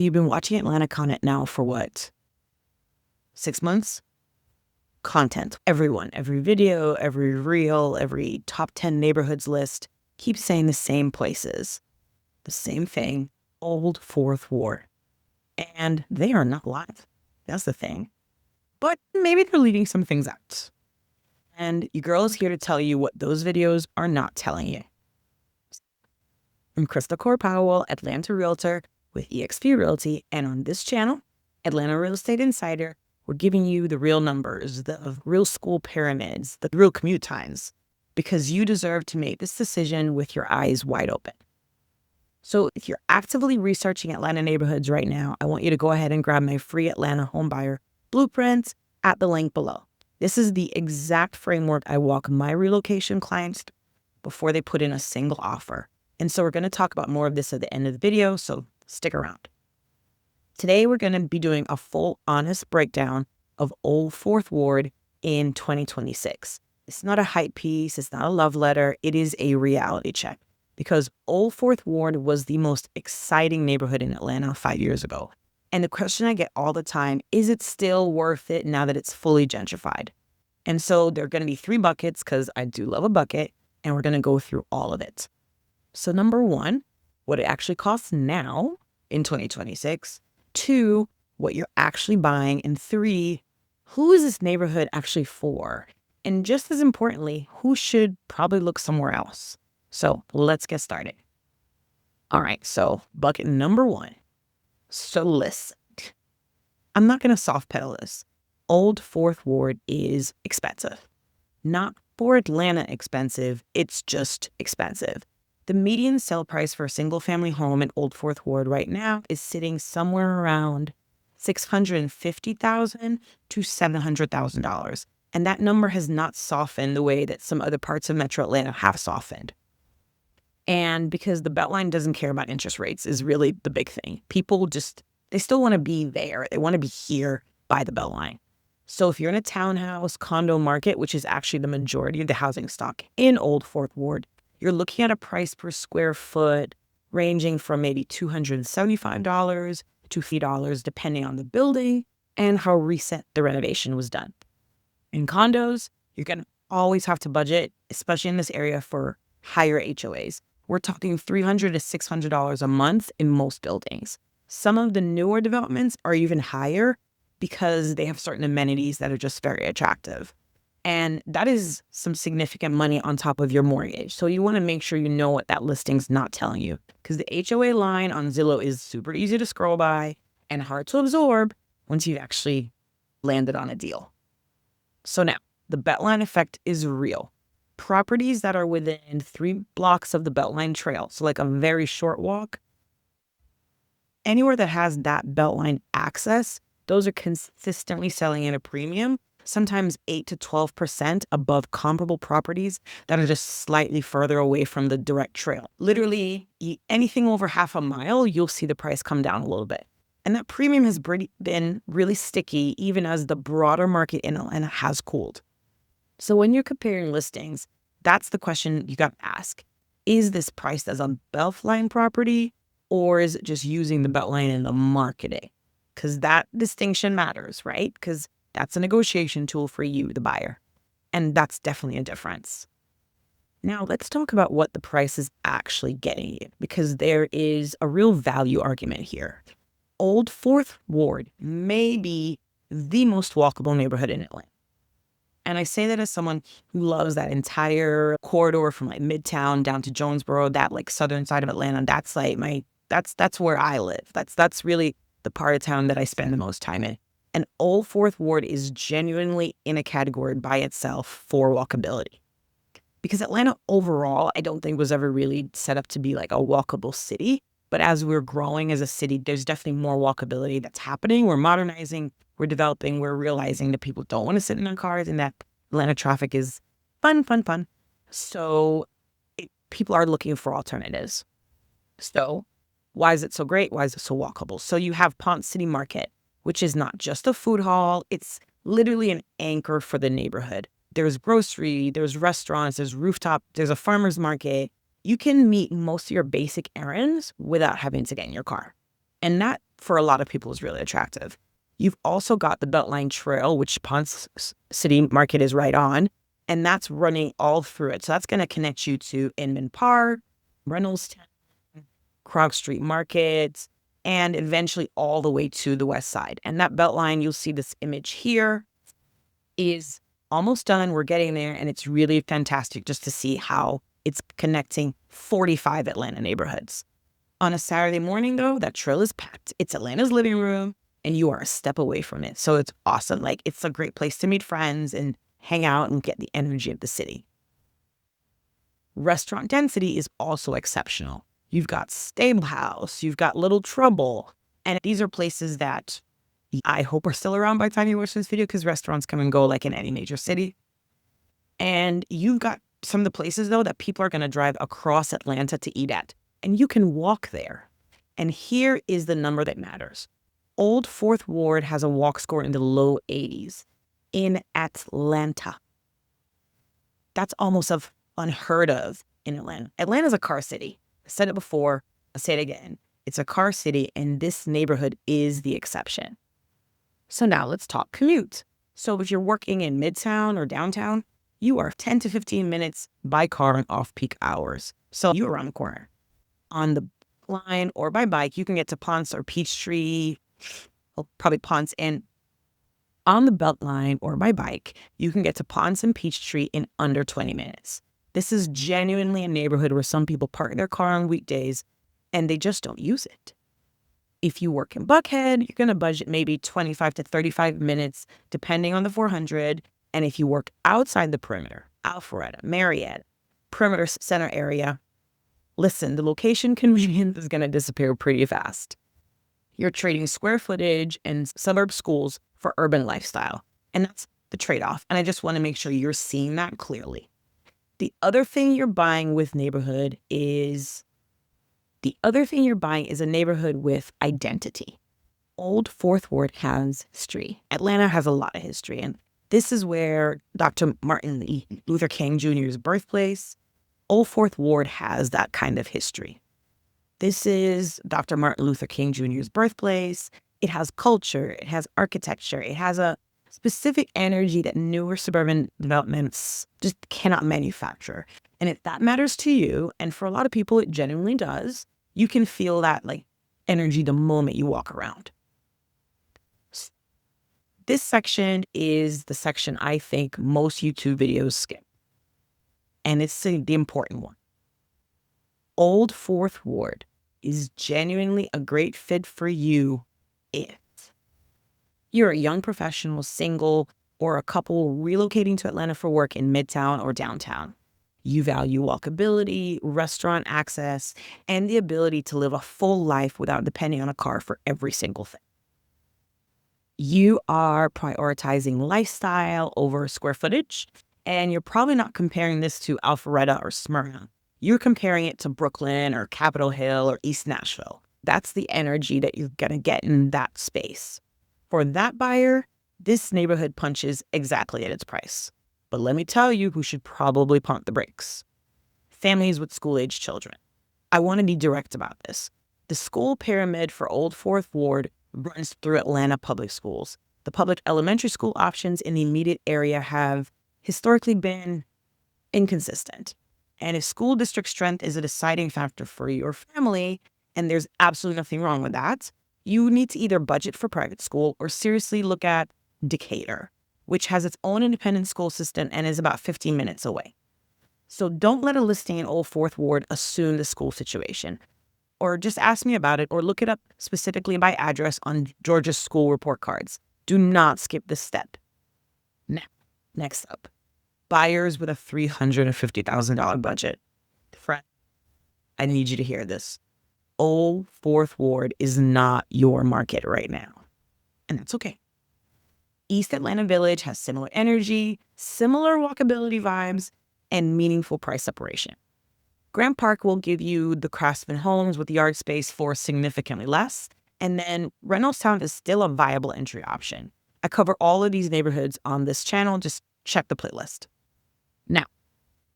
You've been watching Atlanta content now for what? 6 months? Content. Everyone, every video, every reel, every top 10 neighborhoods list keeps saying the same places. The same thing. Old Fourth Ward. And they are not live. That's the thing. But maybe they're leaving some things out. And your girl is here to tell you what those videos are not telling you. I'm Christa Coore-Powell, Atlanta Realtor with EXP Realty, and on this channel, Atlanta Real Estate Insider, we're giving you the real numbers, the real school pyramids, the real commute times, because you deserve to make this decision with your eyes wide open. So if you're actively researching Atlanta neighborhoods right now, I want you to go ahead and grab my free Atlanta homebuyer blueprint at the link below. This is the exact framework I walk my relocation clients through before they put in a single offer. And so we're going to talk about more of this at the end of the video, so stick around. Today, we're going to be doing a full, honest breakdown of Old Fourth Ward in 2026. It's not a hype piece. It's not a love letter. It is a reality check because Old Fourth Ward was the most exciting neighborhood in Atlanta 5 years ago. And the question I get all the time, is it still worth it now that it's fully gentrified? And so there are going to be 3 buckets because I do love a bucket, and we're going to go through all of it. So number 1, what it actually costs now in 2026. 2, what you're actually buying. And 3, who is this neighborhood actually for? And just as importantly, who should probably look somewhere else? So let's get started. All right, so bucket number 1. So listen, I'm not going to soft pedal this. Old Fourth Ward is expensive. Not for Atlanta expensive, it's just expensive. The median sale price for a single-family home in Old Fourth Ward right now is sitting somewhere around $650,000 to $700,000. And that number has not softened the way that some other parts of Metro Atlanta have softened. And because the Beltline doesn't care about interest rates is really the big thing. People they still want to be there. They want to be here by the Beltline. So if you're in a townhouse condo market, which is actually the majority of the housing stock in Old Fourth Ward, you're looking at a price per square foot ranging from maybe $275 to $3 depending on the building and how recent the renovation was done. In condos, you're going to always have to budget, especially in this area, for higher HOAs. We're talking $300 to $600 a month in most buildings. Some of the newer developments are even higher because they have certain amenities that are just very attractive. And that is some significant money on top of your mortgage. So you want to make sure you know what that listing's not telling you, because the HOA line on Zillow is super easy to scroll by and hard to absorb once you've actually landed on a deal. So now, the Beltline effect is real. Properties that are within 3 blocks of the Beltline trail, so like a very short walk, anywhere that has that Beltline access, those are consistently selling at a premium, sometimes 8 to 12% above comparable properties that are just slightly further away from the direct trail. Literally, anything over half a mile, you'll see the price come down a little bit. And that premium has been really sticky even as the broader market in Atlanta has cooled. So when you're comparing listings, that's the question you got to ask. Is this priced as a Beltline property, or is it just using the Beltline in the marketing? Because that distinction matters, right? Because that's a negotiation tool for you, the buyer. And that's definitely a difference. Now, let's talk about what the price is actually getting you, because there is a real value argument here. Old Fourth Ward may be the most walkable neighborhood in Atlanta. And I say that as someone who loves that entire corridor from like Midtown down to Jonesboro, that like southern side of Atlanta. That's like that's where I live. That's really the part of town that I spend the most time in. And Old Fourth Ward is genuinely in a category by itself for walkability. Because Atlanta overall, I don't think was ever really set up to be like a walkable city. But as we're growing as a city, there's definitely more walkability that's happening. We're modernizing, we're developing, we're realizing that people don't want to sit in their cars and that Atlanta traffic is fun. So people are looking for alternatives. So why is it so great? Why is it so walkable? So you have Ponce City Market, which is not just a food hall. It's literally an anchor for the neighborhood. There's grocery, there's restaurants, there's rooftop, there's a farmer's market. You can meet most of your basic errands without having to get in your car. And that for a lot of people is really attractive. You've also got the Beltline Trail, which Ponce City Market is right on, and that's running all through it. So that's going to connect you to Inman Park, Reynoldstown, Krog Street Market, and eventually all the way to the west side. And that Beltline, you'll see this image here, is almost done. We're getting there, and it's really fantastic just to see how it's connecting 45 Atlanta neighborhoods. On a Saturday morning, though, that trail is packed. It's Atlanta's living room, and you are a step away from it. So it's awesome. Like, it's a great place to meet friends and hang out and get the energy of the city. Restaurant density is also exceptional. You've got Stable House, you've got Little Trouble, and these are places that I hope are still around by the time you watch this video, because restaurants come and go like in any major city. And you've got some of the places, though, that people are going to drive across Atlanta to eat at, and you can walk there. And here is the number that matters. Old Fourth Ward has a walk score in the low 80s in Atlanta. That's almost unheard of in Atlanta. Atlanta's a car city. I said it before, I'll say it again. It's a car city, and this neighborhood is the exception. So now let's talk commute. So if you're working in Midtown or downtown, you are 10 to 15 minutes by car in off-peak hours. So you're around the corner. On the line or by bike, you can get to Ponce or Peachtree, probably Ponce. And on the Beltline or by bike, you can get to Ponce and Peachtree in under 20 minutes. This is genuinely a neighborhood where some people park their car on weekdays and they just don't use it. If you work in Buckhead, you're going to budget maybe 25 to 35 minutes, depending on the 400. And if you work outside the perimeter, Alpharetta, Marietta, perimeter center area, listen, the location convenience is going to disappear pretty fast. You're trading square footage and suburb schools for urban lifestyle. And that's the trade-off. And I just want to make sure you're seeing that clearly. The other thing you're buying with neighborhood is a neighborhood with identity. Old Fourth Ward has history. Atlanta has a lot of history. And this is where Dr. Martin Luther King Jr.'s birthplace. Old Fourth Ward has that kind of history. This is Dr. Martin Luther King Jr.'s birthplace. It has culture. It has architecture. It has a specific energy that newer suburban developments just cannot manufacture. And if that matters to you, and for a lot of people it genuinely does, you can feel that like energy the moment you walk around. This section is the section I think most YouTube videos skip. And it's the important one. Old Fourth Ward is genuinely a great fit for you if you're a young professional, single, or a couple relocating to Atlanta for work in Midtown or downtown. You value walkability, restaurant access, and the ability to live a full life without depending on a car for every single thing. You are prioritizing lifestyle over square footage, and you're probably not comparing this to Alpharetta or Smyrna. You're comparing it to Brooklyn or Capitol Hill or East Nashville. That's the energy that you're going to get in that space. For that buyer, this neighborhood punches exactly at its price. But let me tell you who should probably pump the brakes. Families with school-age children. I want to be direct about this. The school pyramid for Old Fourth Ward runs through Atlanta public schools. The public elementary school options in the immediate area have historically been inconsistent. And if school district strength is a deciding factor for your family, and there's absolutely nothing wrong with that, you need to either budget for private school or seriously look at Decatur, which has its own independent school system and is about 15 minutes away. So don't let a listing in Old Fourth Ward assume the school situation. Or just ask me about it or look it up specifically by address on Georgia's school report cards. Do not skip this step. Now, next up, buyers with a $350,000 budget. Friend, I need you to hear this. Old Fourth Ward is not your market right now. And that's okay. East Atlanta Village has similar energy, similar walkability vibes, and meaningful price separation. Grant Park will give you the craftsman homes with yard space for significantly less. And then Reynoldstown is still a viable entry option. I cover all of these neighborhoods on this channel. Just check the playlist. Now,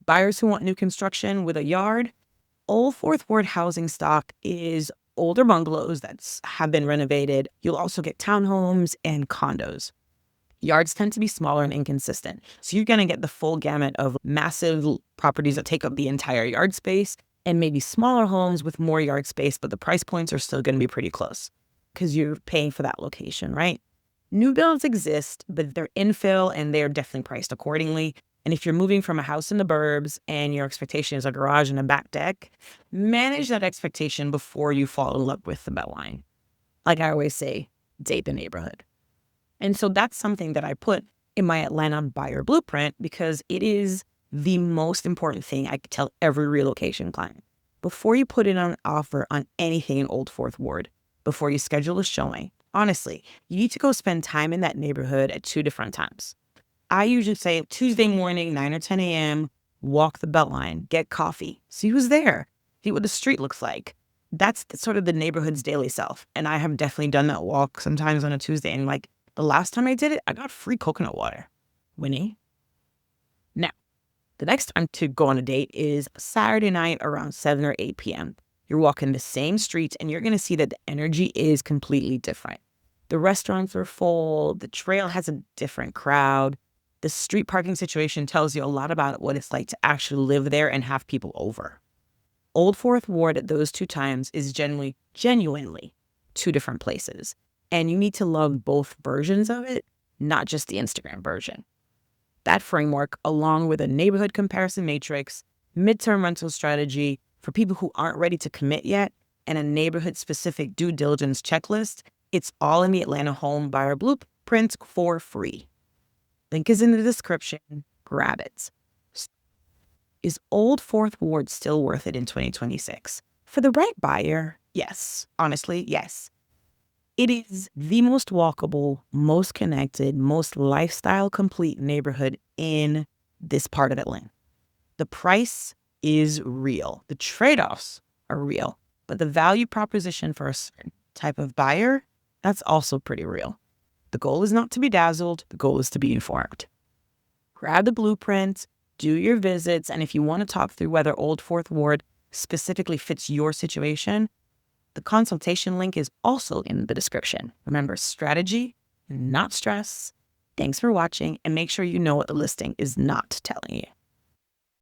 buyers who want new construction with a yard, Old Fourth Ward housing stock is older bungalows that have been renovated. You'll also get townhomes and condos. Yards tend to be smaller and inconsistent. So you're going to get the full gamut of massive properties that take up the entire yard space and maybe smaller homes with more yard space, but the price points are still going to be pretty close because you're paying for that location, right? New builds exist, but they're infill and they're definitely priced accordingly. And if you're moving from a house in the burbs and your expectation is a garage and a back deck, manage that expectation before you fall in love with the Beltline. Like I always say, date the neighborhood. And so that's something that I put in my Atlanta buyer blueprint because it is the most important thing I could tell every relocation client. Before you put in an offer on anything in Old Fourth Ward, before you schedule a showing, honestly, you need to go spend time in that neighborhood at 2 different times. I usually say Tuesday morning, 9 or 10 a.m., walk the Beltline, get coffee, see who's there, see what the street looks like. That's sort of the neighborhood's daily self. And I have definitely done that walk sometimes on a Tuesday. And like the last time I did it, I got free coconut water. Winnie. Now, the next time to go on a date is Saturday night around 7 or 8 p.m. You're walking the same streets and you're going to see that the energy is completely different. The restaurants are full. The trail has a different crowd. The street parking situation tells you a lot about what it's like to actually live there and have people over. Old Fourth Ward at those 2 times is genuinely 2 different places. And you need to love both versions of it, not just the Instagram version. That framework, along with a neighborhood comparison matrix, midterm rental strategy for people who aren't ready to commit yet, and a neighborhood-specific due diligence checklist, it's all in the Atlanta Home Buyer Blueprint for free. Link is in the description. Grab it. Is Old Fourth Ward still worth it in 2026? For the right buyer, yes. Honestly, yes. It is the most walkable, most connected, most lifestyle complete neighborhood in this part of Atlanta. The price is real. The trade-offs are real. But the value proposition for a certain type of buyer, that's also pretty real. The goal is not to be dazzled. The goal is to be informed. Grab the blueprint, do your visits, and if you want to talk through whether Old Fourth Ward specifically fits your situation, the consultation link is also in the description. Remember, strategy, not stress. Thanks for watching, and make sure you know what the listing is not telling you.